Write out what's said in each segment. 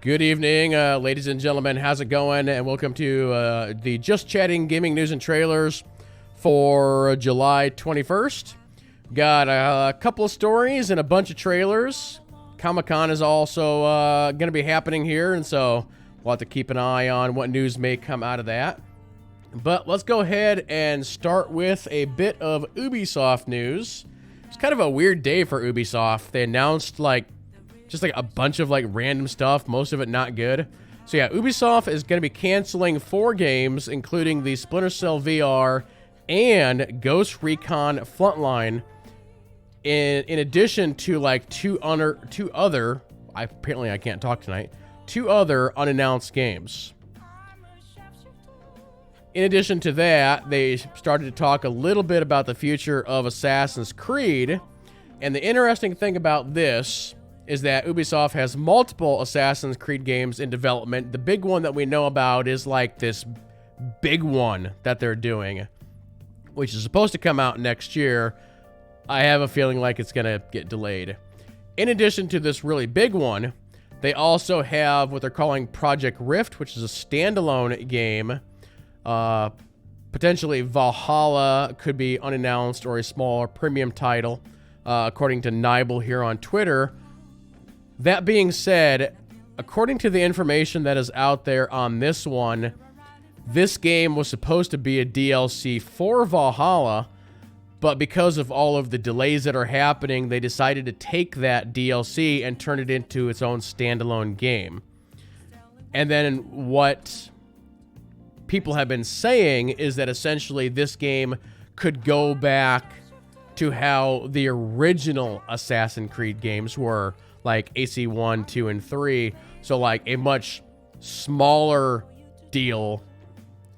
Good evening, ladies and gentlemen. How's it going? And welcome to the Just Chatting Gaming News and Trailers for July 21st. Got a couple of stories and a bunch of trailers. Comic-Con is also going to be happening here, and so we'll have to keep an eye on what news may come out of that. But let's go ahead and start with a bit of Ubisoft news. It's kind of a weird day for Ubisoft. They announced just a bunch of random stuff, most of it not good. So yeah, Ubisoft is going to be canceling 4 games, including the Splinter Cell VR and Ghost Recon Frontline, in addition to two other apparently I can't talk tonight, 2 other unannounced games. In addition to that, they started to talk a little bit about the future of Assassin's Creed, and the interesting thing about this is that Ubisoft has multiple Assassin's Creed games in development. The big one that we know about is this big one that they're doing, which is supposed to come out next year. I have a feeling it's going to get delayed. In addition to this really big one, they also have what they're calling Project Rift, which is a standalone game. Potentially Valhalla could be unannounced or a smaller premium title, according to Nibel here on Twitter. That being said, according to the information that is out there on this one, this game was supposed to be a DLC for Valhalla, but because of all of the delays that are happening, they decided to take that DLC and turn it into its own standalone game. And then what people have been saying is that essentially this game could go back to how the original Assassin's Creed games were, like AC1, 2, and 3. So a much smaller deal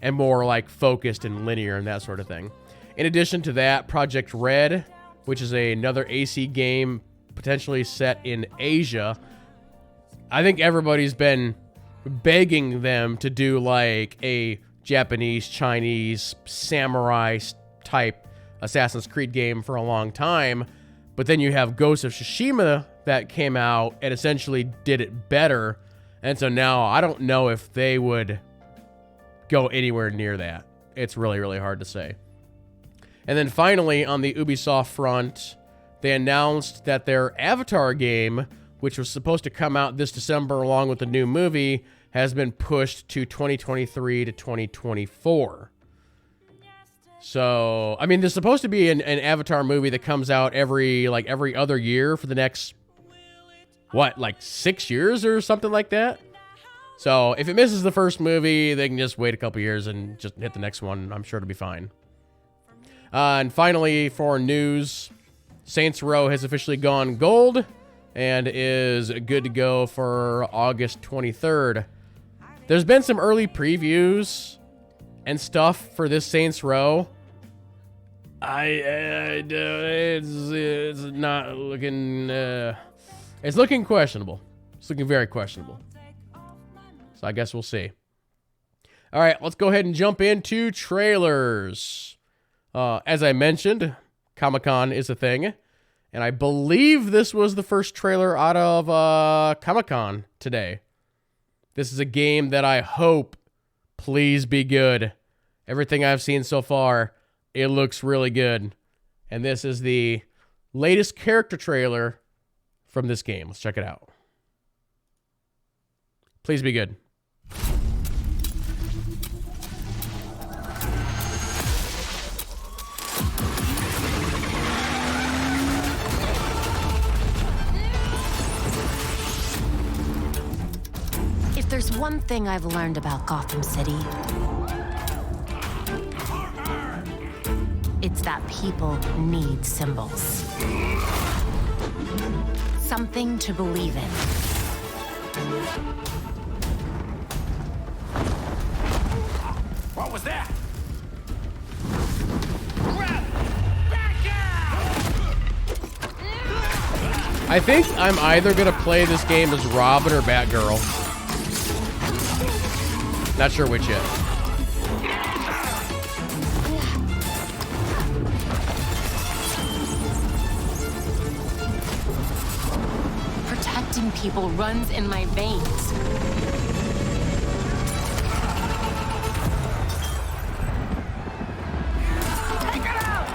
and more focused and linear and that sort of thing. In addition to that, Project Red, which is another AC game potentially set in Asia. I think everybody's been begging them to do a Japanese, Chinese, samurai type Assassin's Creed game for a long time. But then you have Ghost of Tsushima that came out and essentially did it better. And so now I don't know if they would go anywhere near that. It's really, really hard to say. And then finally, on the Ubisoft front, they announced that their Avatar game, which was supposed to come out this December along with the new movie, has been pushed to 2023 to 2024. So, I mean, there's supposed to be an Avatar movie that comes out every other year for the next, 6 years or something like that? So, if it misses the first movie, they can just wait a couple years and just hit the next one. I'm sure it'll be fine. And finally, for news, Saints Row has officially gone gold and is good to go for August 23rd. There's been some early previews and stuff for this Saints Row. It's not looking. It's looking questionable. It's looking very questionable. So I guess we'll see. All right, let's go ahead and jump into trailers. As I mentioned, Comic-Con is a thing, and I believe this was the first trailer out of Comic-Con today. This is a game that I hope, please be good. Everything I've seen so far, it looks really good. And this is the latest character trailer from this game. Let's check it out. Please be good. If there's one thing I've learned about Gotham City, it's that people need symbols. Something to believe in. What was that? I think I'm either going to play this game as Robin or Batgirl. Not sure which yet. Protecting people runs in my veins. Take it out!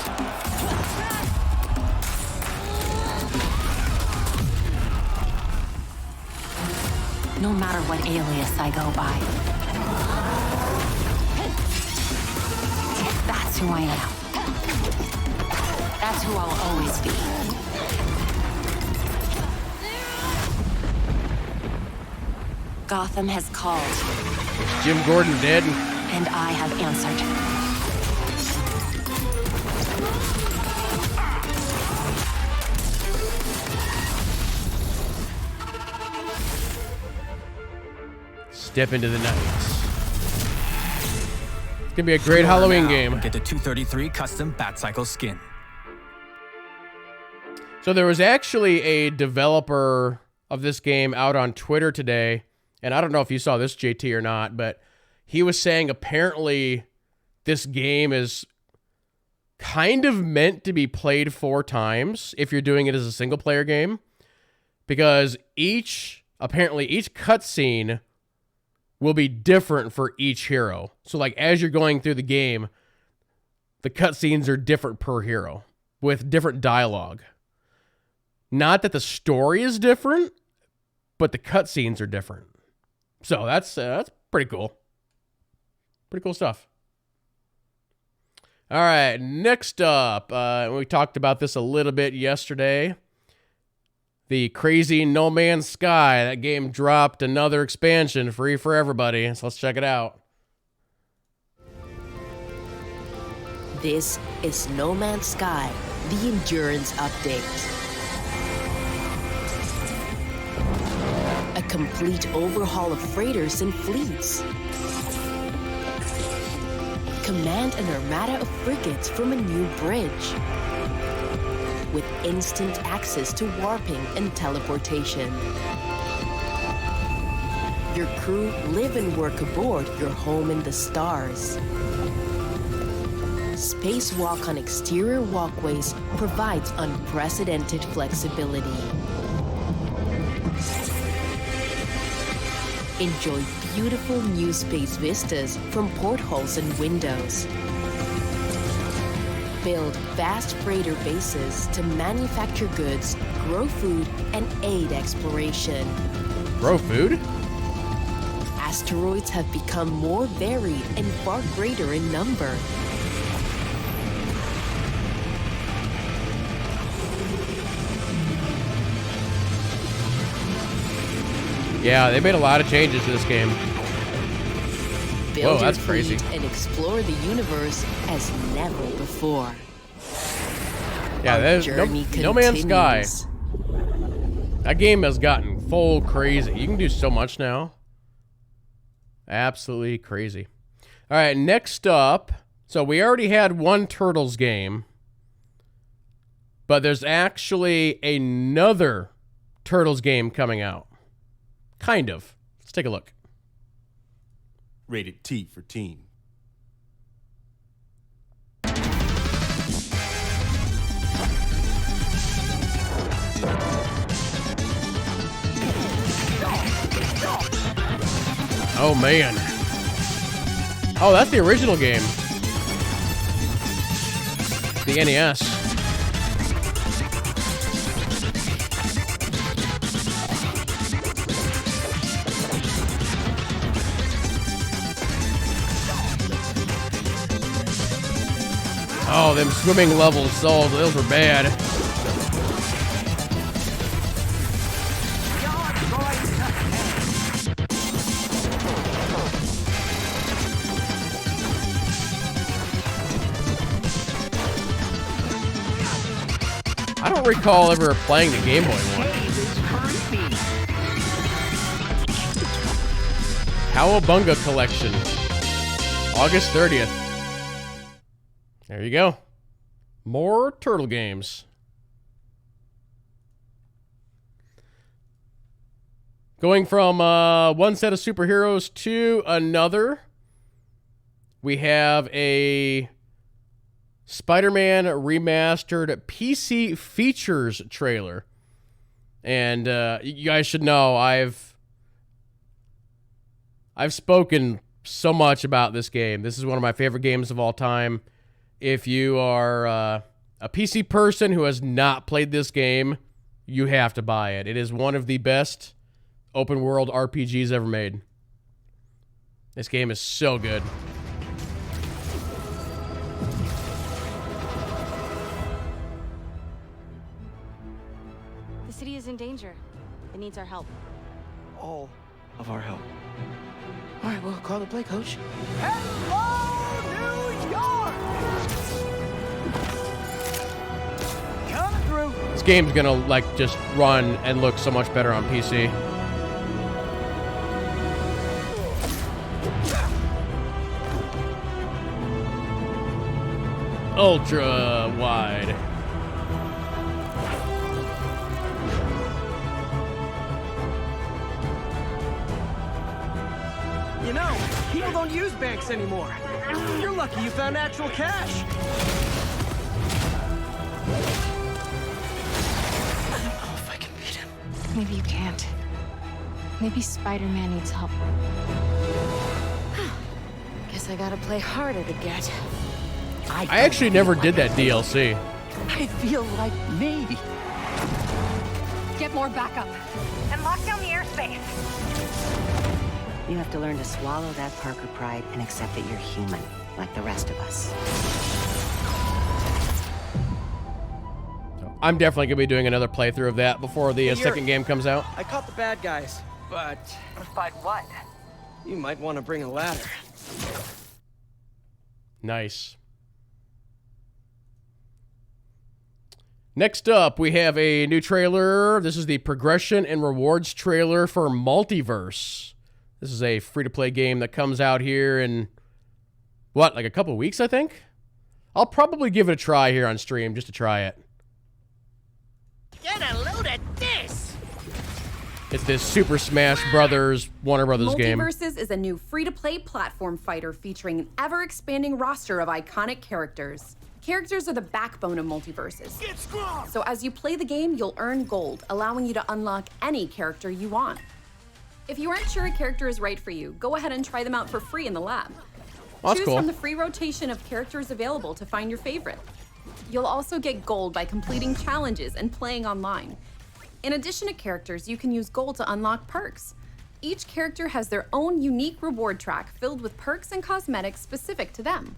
No matter what alias I go by. That's who I am. That's who I'll always be. Gotham has called. Jim Gordon dead. And I have answered. Step into the night. It's gonna be a great Halloween game. Get the 233 custom Batcycle skin. So there was actually a developer of this game out on Twitter today, and I don't know if you saw this, JT, or not, but he was saying apparently this game is kind of meant to be played 4 times if you're doing it as a single-player game, because apparently each cutscene will be different for each hero. So like as you're going through the game, the cutscenes are different per hero with different dialogue. Not that the story is different, but the cutscenes are different. So that's pretty cool. Pretty cool stuff. All right, next up, we talked about this a little bit yesterday. The crazy No Man's Sky. That game dropped another expansion free for everybody. So let's check it out. This is No Man's Sky, the Endurance Update. A complete overhaul of freighters and fleets. Command an armada of frigates from a new bridge. With instant access to warping and teleportation. Your crew live and work aboard your home in the stars. Spacewalk on exterior walkways provides unprecedented flexibility. Enjoy beautiful new space vistas from portholes and windows. Build vast freighter bases to manufacture goods, grow food, and aid exploration. Grow food? Asteroids have become more varied and far greater in number. Yeah, they made a lot of changes to this game. Build Whoa, that's your crazy. fleet and explore the universe as never before. Yeah, Our there's journey no Man's Sky. continues. That game has gotten full crazy. You can do so much now. Absolutely crazy. All right, next up. So we already had one Turtles game, but there's actually another Turtles game coming out. Kind of. Let's take a look. Rated T for teen. Oh, man. Oh, that's the original game. The NES. Oh, them swimming levels, oh, those were bad. I don't recall ever playing the Game Boy one. Cowabunga Collection. August 30th. There you go. More Turtle games. Going from one set of superheroes to another, we have a Spider-Man Remastered PC features trailer. And you guys should know I've spoken so much about this game. This is one of my favorite games of all time. If you are a PC person who has not played this game, you have to buy it. It is one of the best open world RPGs ever made. This game is so good. The city is in danger. It needs our help. All of our help. All right, well, call the play, coach. This game's gonna like just run and look so much better on PC. Ultra wide. You know, people don't use banks anymore. You're lucky you found actual cash. I don't know if I can beat him. Maybe you can't. Maybe Spider-Man needs help. Guess I gotta play harder to get. I actually never did that DLC. I feel like maybe. Get more backup. And lock down the airspace. You have to learn to swallow that Parker pride and accept that you're human, like the rest of us. I'm definitely going to be doing another playthrough of that before the second game comes out. I caught the bad guys, but... But what? You might want to bring a ladder. Nice. Next up, we have a new trailer. This is the progression and rewards trailer for Multiverse. This is a free-to-play game that comes out here in, what, like a couple weeks, I think? I'll probably give it a try here on stream just to try it. Get a load of this! It's this Super Smash Brothers, Warner Brothers game. Multiverses is a new free-to-play platform fighter featuring an ever-expanding roster of iconic characters. Characters are the backbone of Multiverses. Get strong! So as you play the game, you'll earn gold, allowing you to unlock any character you want. If you aren't sure a character is right for you, go ahead and try them out for free in the lab. Well, Choose cool. from the free rotation of characters available to find your favorite. You'll also get gold by completing challenges and playing online. In addition to characters, you can use gold to unlock perks. Each character has their own unique reward track filled with perks and cosmetics specific to them.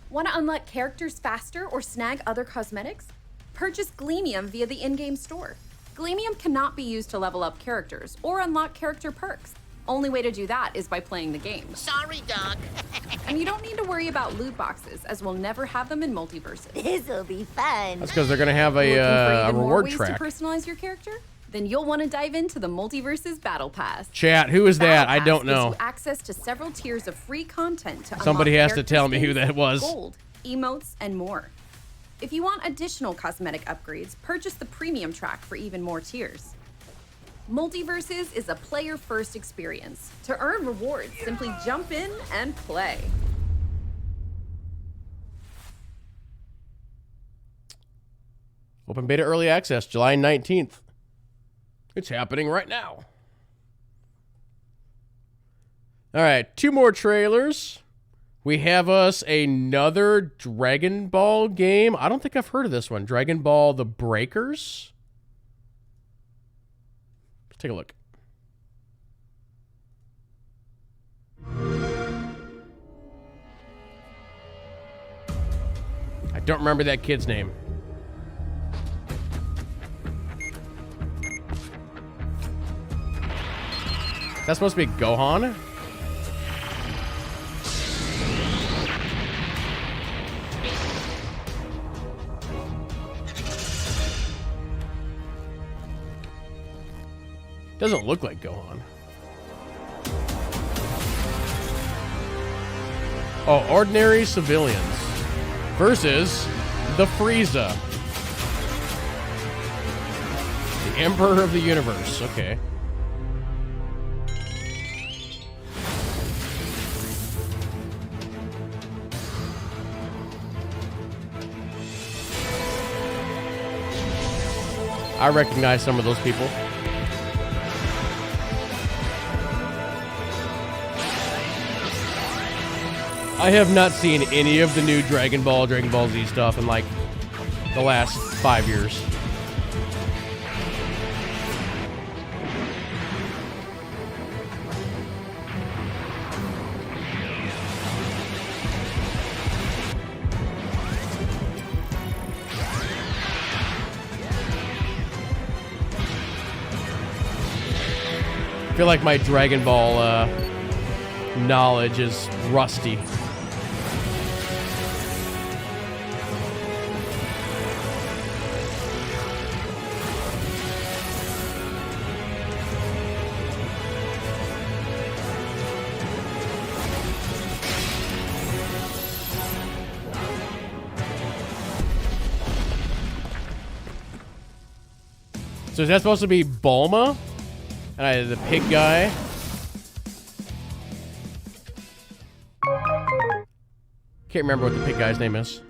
Want to unlock characters faster or snag other cosmetics? Purchase Gleamium via the in-game store. Gleamium cannot be used to level up characters or unlock character perks. Only way to do that is by playing the game. Sorry, dog. And you don't need to worry about loot boxes, as we'll never have them in Multiverses. This'll be fun. That's because they're going to have Looking for a even more reward ways track. to personalize your character? Then you'll want to dive into the Multiverses Battle Pass. Chat, who is that? Battle I don't Pass gives know. you access to several tiers of free content to Somebody unlock has to character tell me who skins, that was. Gold, emotes, and more. If you want additional cosmetic upgrades, purchase the premium track for even more tiers. Multiverses is a player-first experience. To earn rewards, simply jump in and play. Open beta early access, July 19th. It's happening right now. All right, 2 more trailers. We have us another Dragon Ball game. I don't think I've heard of this one. Dragon Ball The Breakers. Let's take a look. I don't remember that kid's name. That's supposed to be Gohan? Doesn't look like Gohan. Oh, ordinary civilians versus the Frieza, the Emperor of the Universe. Okay. I recognize some of those people. I have not seen any of the new Dragon Ball Z stuff in like the last 5 years. I feel like my Dragon Ball knowledge is rusty. So is that supposed to be Bulma? The pig guy? Can't remember what the pig guy's name is.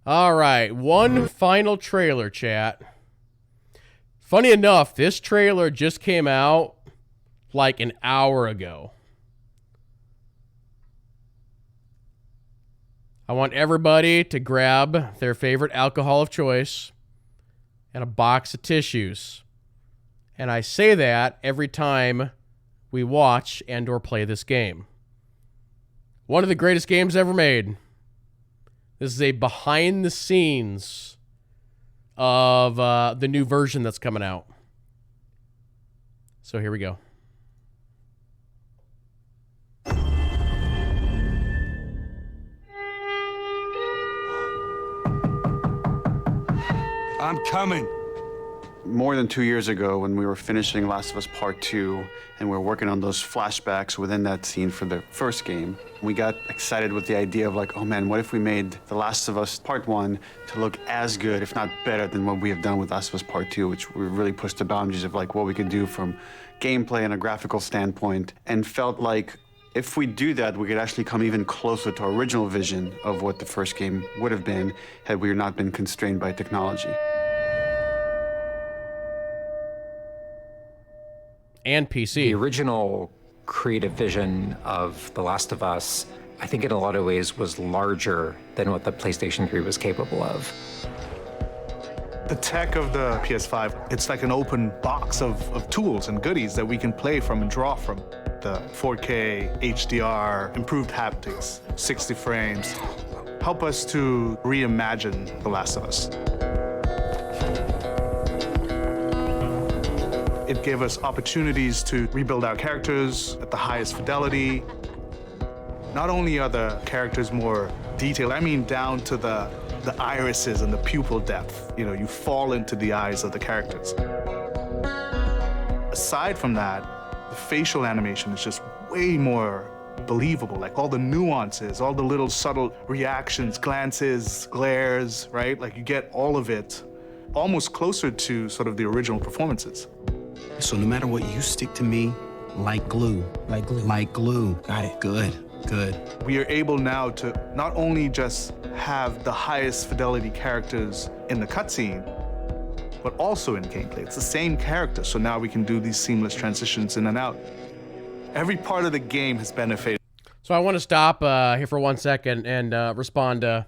Alright, one final trailer, chat. Funny enough, this trailer just came out like an hour ago. I want everybody to grab their favorite alcohol of choice and a box of tissues. And I say that every time we watch and or play this game. One of the greatest games ever made. This is a behind the scenes of the new version that's coming out. So here we go. I'm coming. More than 2 years ago, when we were finishing Last of Us Part 2, and we were working on those flashbacks within that scene for the first game, we got excited with the idea of like, oh man, what if we made The Last of Us Part 1 to look as good, if not better, than what we have done with Last of Us Part 2, which we really pushed the boundaries of like what we could do from gameplay and a graphical standpoint, and felt like if we do that, we could actually come even closer to our original vision of what the first game would have been had we not been constrained by technology. And PC. The original creative vision of The Last of Us, I think in a lot of ways was larger than what the PlayStation 3 was capable of. The tech of the PS5, it's like an open box of tools and goodies that we can play from and draw from. The 4K, HDR, improved haptics, 60 frames, help us to reimagine The Last of Us. It gave us opportunities to rebuild our characters at the highest fidelity. Not only are the characters more detailed, I mean down to the irises and the pupil depth. You know, you fall into the eyes of the characters. Aside from that, the facial animation is just way more believable. Like all the nuances, all the little subtle reactions, glances, glares, right? Like you get all of it almost closer to sort of the original performances. So no matter what, you stick to me like glue. Like glue. Like glue. Got it. Good. Good. We are able now to not only just have the highest fidelity characters in the cutscene, but also in gameplay. It's the same character, so now we can do these seamless transitions in and out. Every part of the game has benefited. So I want to stop here for 1 second and respond to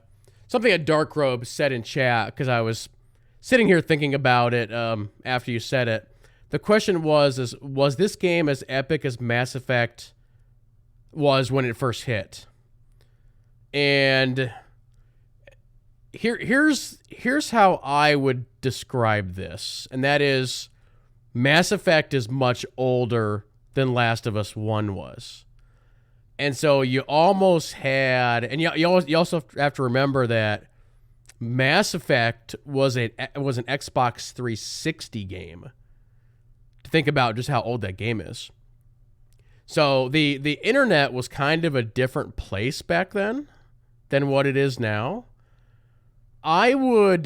something a Dark Robe said in chat, because I was sitting here thinking about it after you said it. The question was this game as epic as Mass Effect was when it first hit? And here's how I would describe this, and that is Mass Effect is much older than Last of Us 1 was. And so you almost had, and you also have to remember that Mass Effect was an Xbox 360 game. To think about just how old that game is. So the internet was kind of a different place back then than what it is now. I would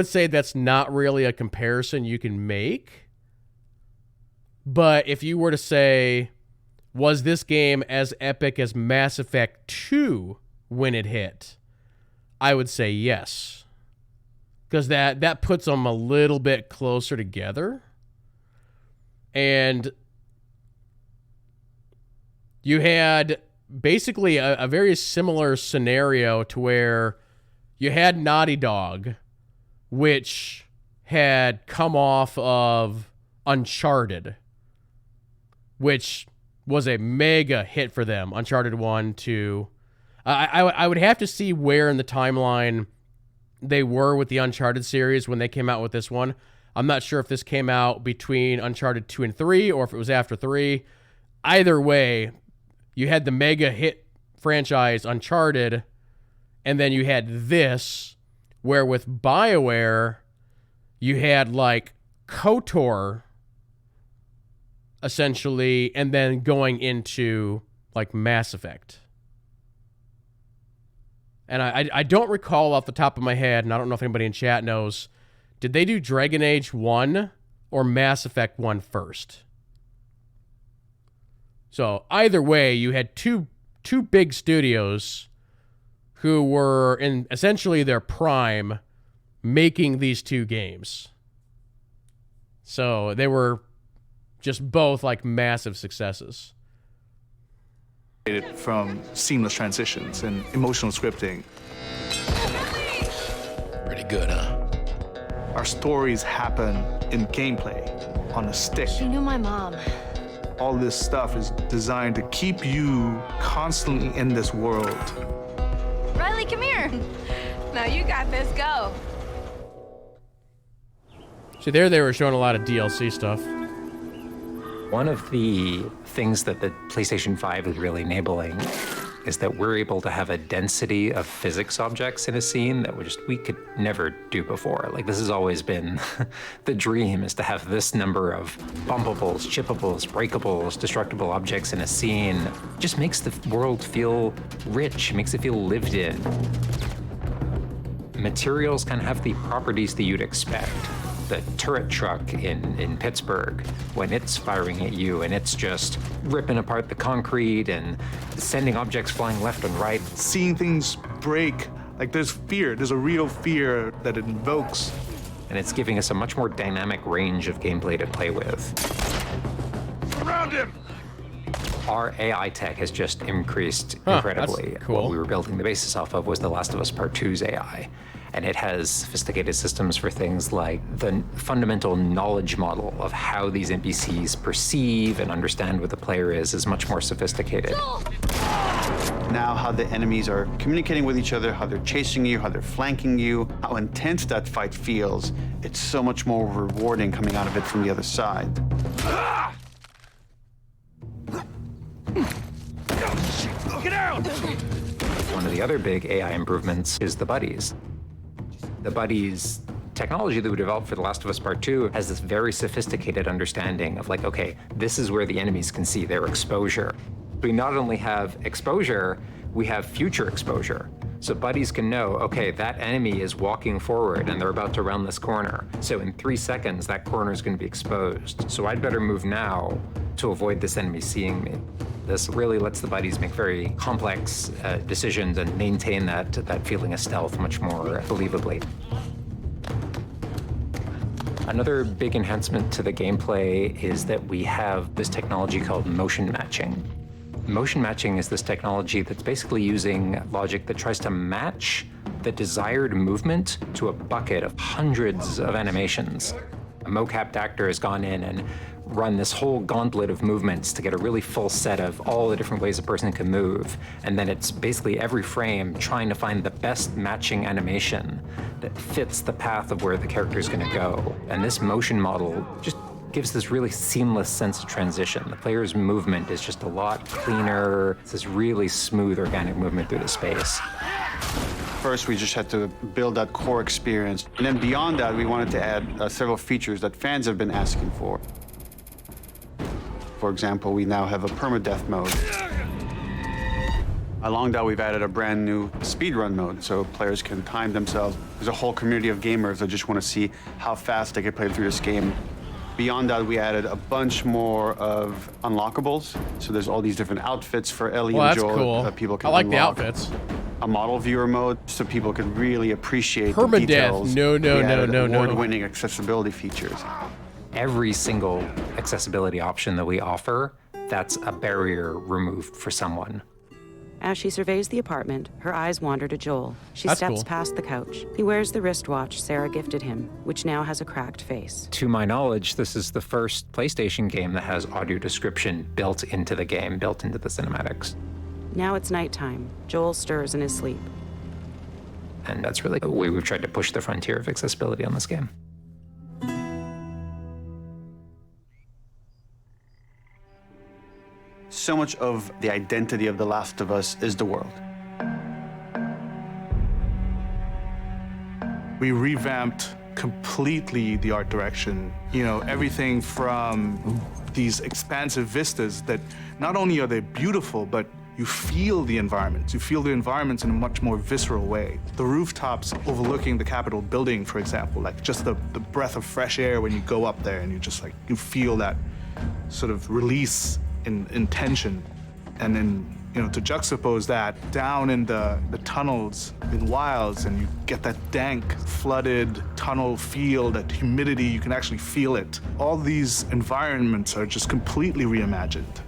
say that's not really a comparison you can make. But if you were to say, was this game as epic as Mass Effect 2 when it hit? I would say yes. Because that puts them a little bit closer together. And you had basically a very similar scenario to where you had Naughty Dog, which had come off of Uncharted, which was a mega hit for them. Uncharted 1, 2. I would have to see where in the timeline they were with the Uncharted series when they came out with this one. I'm not sure if this came out between Uncharted 2 and 3 or if it was after 3. Either way, you had the mega hit franchise Uncharted, and then you had this, where with BioWare, you had like KOTOR, essentially, and then going into like Mass Effect. And I don't recall off the top of my head, and I don't know if anybody in chat knows, did they do Dragon Age 1 or Mass Effect 1 first? So either way, you had two big studios who were in essentially their prime making these two games. So they were just both like massive successes. From seamless transitions and emotional scripting. Pretty good, huh? Our stories happen in gameplay, on a stick. She knew my mom. All this stuff is designed to keep you constantly in this world. Riley, come here. Now you got this, go. See, there they were showing a lot of DLC stuff. One of the things that the PlayStation 5 is really enabling is that we're able to have a density of physics objects in a scene that we could never do before. Like, this has always been the dream, is to have this number of bumpables, chippables, breakables, destructible objects in a scene. It just makes the world feel rich, makes it feel lived in. Materials can have the properties that you'd expect. The turret truck in Pittsburgh, when it's firing at you and it's just ripping apart the concrete and sending objects flying left and right. Seeing things break, like there's fear, there's a real fear that it invokes. And it's giving us a much more dynamic range of gameplay to play with. Around him! Our AI tech has just increased incredibly. That's cool. What we were building the basis off of was The Last of Us Part 2's AI. And it has sophisticated systems for things like the fundamental knowledge model of how these NPCs perceive and understand what the player is much more sophisticated. Now how the enemies are communicating with each other, how they're chasing you, how they're flanking you, how intense that fight feels. It's so much more rewarding coming out of it from the other side. Get out! One of the other big AI improvements is the buddies. The buddies technology that we developed for The Last of Us Part 2 has this very sophisticated understanding of like, okay, this is where the enemies can see their exposure. We not only have exposure, we have future exposure. So buddies can know, okay, that enemy is walking forward and they're about to round this corner. So in 3 seconds, that corner is going to be exposed. So I'd better move now to avoid this enemy seeing me. This really lets the buddies make very complex decisions and maintain that feeling of stealth much more believably. Another big enhancement to the gameplay is that we have this technology called motion matching. Motion matching is this technology that's basically using logic that tries to match the desired movement to a bucket of hundreds of animations. A mocapped actor has gone in and run this whole gauntlet of movements to get a really full set of all the different ways a person can move. And then it's basically every frame trying to find the best matching animation that fits the path of where the character is going to go. And this motion model just gives this really seamless sense of transition. The player's movement is just a lot cleaner. It's this really smooth, organic movement through the space. First, we just had to build that core experience. And then beyond that, we wanted to add several features that fans have been asking for. For example, we now have a permadeath mode. Along that, we've added a brand new speedrun mode, so players can time themselves. There's a whole community of gamers that just want to see how fast they can play through this game. Beyond that, we added a bunch more of unlockables. So there's all these different outfits for Ellie and Joel cool. that people can I like unlock. the outfits. A model viewer mode, so people can really appreciate the Permadeath. details. No. Award-winning accessibility features. Every single accessibility option that we offer that's a barrier removed for someone. As she surveys the apartment, her eyes wander to Joel. She That's steps cool. past the couch. He wears the wristwatch Sarah gifted him, which now has a cracked face. To my knowledge, this is the first PlayStation game that has audio description built into the game, built into the cinematics. Now it's nighttime. Joel stirs in his sleep. And that's really the way we've tried to push the frontier of accessibility on this game. So much of the identity of The Last of Us is the world. We revamped completely the art direction. You know, everything from these expansive vistas that not only are they beautiful, but you feel the environments. You feel the environments in a much more visceral way. The rooftops overlooking the Capitol building, for example, like just the breath of fresh air when you go up there and you just like, you feel that sort of release in tension. And then, you know, to juxtapose that down in the tunnels in Wilds, and you get that dank, flooded tunnel feel, that humidity, you can actually feel it. All these environments are just completely reimagined.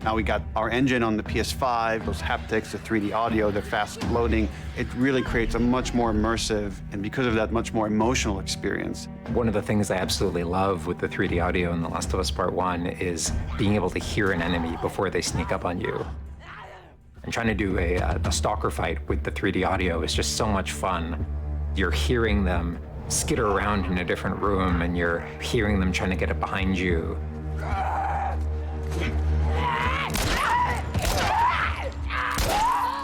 Now we got our engine on the PS5, those haptics, the 3D audio, the fast loading. It really creates a much more immersive, and because of that, much more emotional experience. One of the things I absolutely love with the 3D audio in The Last of Us Part 1 is being able to hear an enemy before they sneak up on you. And trying to do a stalker fight with the 3D audio is just so much fun. You're hearing them skitter around in a different room, and you're hearing them trying to get up behind you.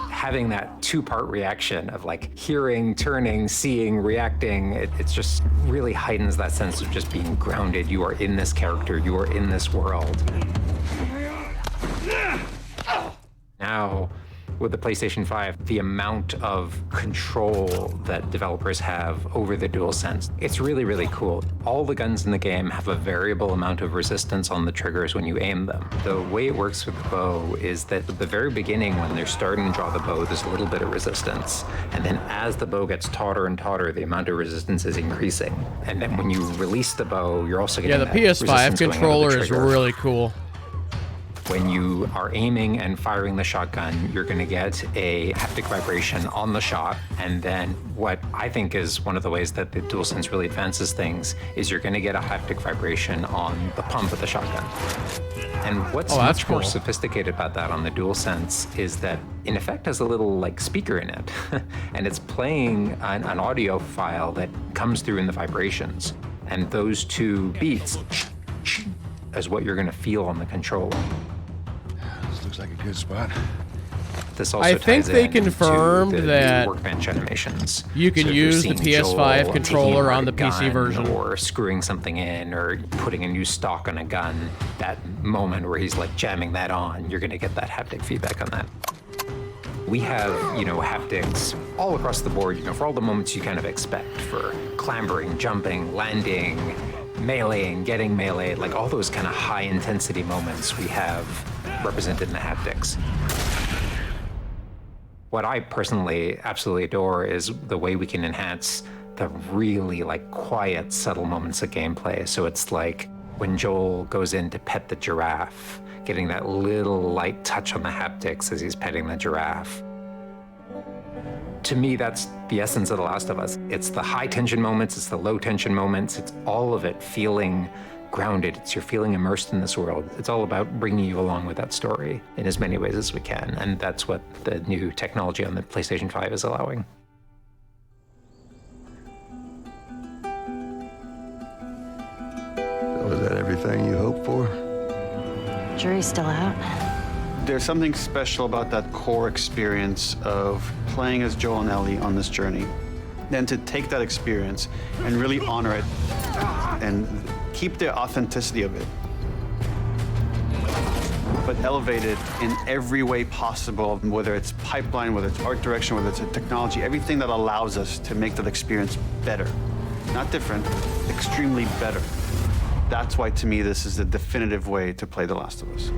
Having that two-part reaction of like hearing, turning, seeing, reacting, it just really heightens that sense of just being grounded. You are in this character, you are in this world. Now, with the PlayStation 5, the amount of control that developers have over the DualSense, it's really, really cool. All the guns in the game have a variable amount of resistance on the triggers when you aim them. The way it works with the bow is that at the very beginning, when they're starting to draw the bow, there's a little bit of resistance. And then as the bow gets tauter and tauter, the amount of resistance is increasing. And then when you release the bow, you're also getting the PS5 controller is really cool. When you are aiming and firing the shotgun, you're going to get a haptic vibration on the shot. And then what I think is one of the ways that the DualSense really advances things is you're going to get a haptic vibration on the pump of the shotgun. And what's much more sophisticated about that on the DualSense is that, in effect, has a little like speaker in it. And it's playing an audio file that comes through in the vibrations. And those two beats is what you're going to feel on the controller. This looks like a good spot. This also I think ties they in confirmed to the that workbench animations. you can So if you're use the seeing PS5 Joel controller taking on the a PC gun version. or screwing something in or putting a new stock on a gun, that moment where he's like jamming that on, you're going to get that haptic feedback on that. We have, you know, haptics all across the board, you know, for all the moments you kind of expect, for clambering, jumping, landing, meleeing, getting meleeed, like all those kind of high intensity moments we have represented in the haptics. What I personally absolutely adore is the way we can enhance the really like quiet, subtle moments of gameplay. So it's like when Joel goes in to pet the giraffe, getting that little light touch on the haptics as he's petting the giraffe. To me, that's the essence of The Last of Us. It's the high tension moments, it's the low tension moments, it's all of it feeling grounded. It's you're feeling immersed in this world. It's all about bringing you along with that story in as many ways as we can. And that's what the new technology on the PlayStation 5 is allowing. So is that everything you hoped for? Jury's still out. There's something special about that core experience of playing as Joel and Ellie on this journey. Then to take that experience and really honor it and keep the authenticity of it, but elevate it in every way possible, whether it's pipeline, whether it's art direction, whether it's a technology, everything that allows us to make that experience better. Not different, extremely better. That's why, to me, this is the definitive way to play The Last of Us.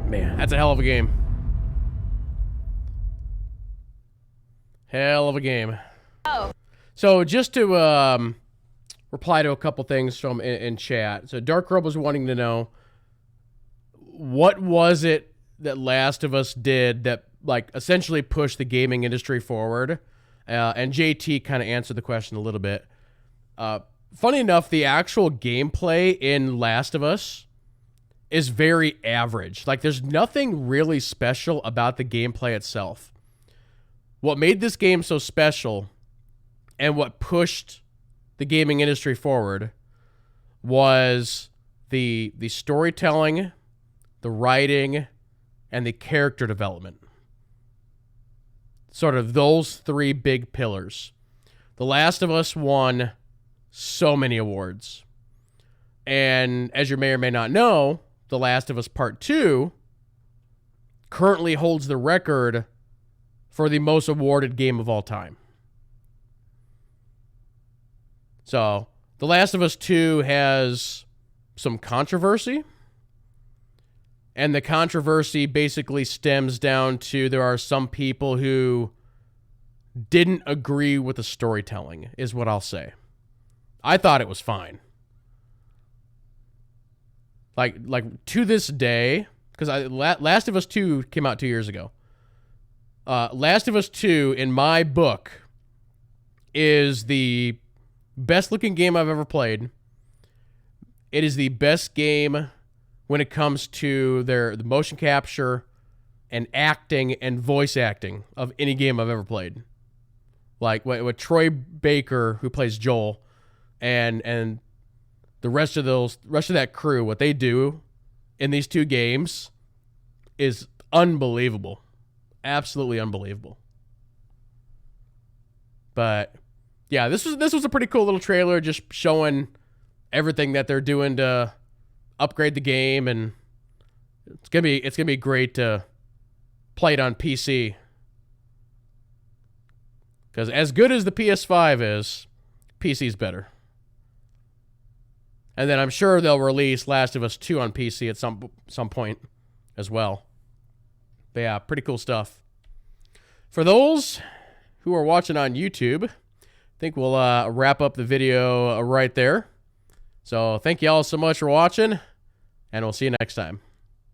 Man, that's a hell of a game. Hell of a game. Oh. So just to reply to a couple things from in chat. So Dark Robe was wanting to know, what was it that Last of Us did that like essentially pushed the gaming industry forward? And JT kind of answered the question a little bit. Funny enough, the actual gameplay in Last of Us is very average. Like, there's nothing really special about the gameplay itself. What made this game so special and what pushed the gaming industry forward was the storytelling, the writing, and the character development. Sort of those three big pillars. The Last of Us won so many awards. And as you may or may not know, The Last of Us Part 2 currently holds the record for the most awarded game of all time. So, The Last of Us 2 has some controversy. And the controversy basically stems down to there are some people who didn't agree with the storytelling, is what I'll say. I thought it was fine. Like to this day, because Last of Us 2 came out 2 years ago. Last of Us 2, in my book, is the best looking game I've ever played. It is the best game when it comes to the motion capture and acting and voice acting of any game I've ever played. Like with Troy Baker, who plays Joel, and the rest of that crew, what they do in these two games is unbelievable. Absolutely unbelievable. But yeah, this was a pretty cool little trailer, just showing everything that they're doing to upgrade the game, and it's gonna be great to play it on PC. Because as good as the PS5 is, PC's better. And then I'm sure they'll release Last of Us 2 on PC at some point as well. But yeah, pretty cool stuff. For those who are watching on YouTube, I think we'll wrap up the video right there. So thank you all so much for watching, and we'll see you next time.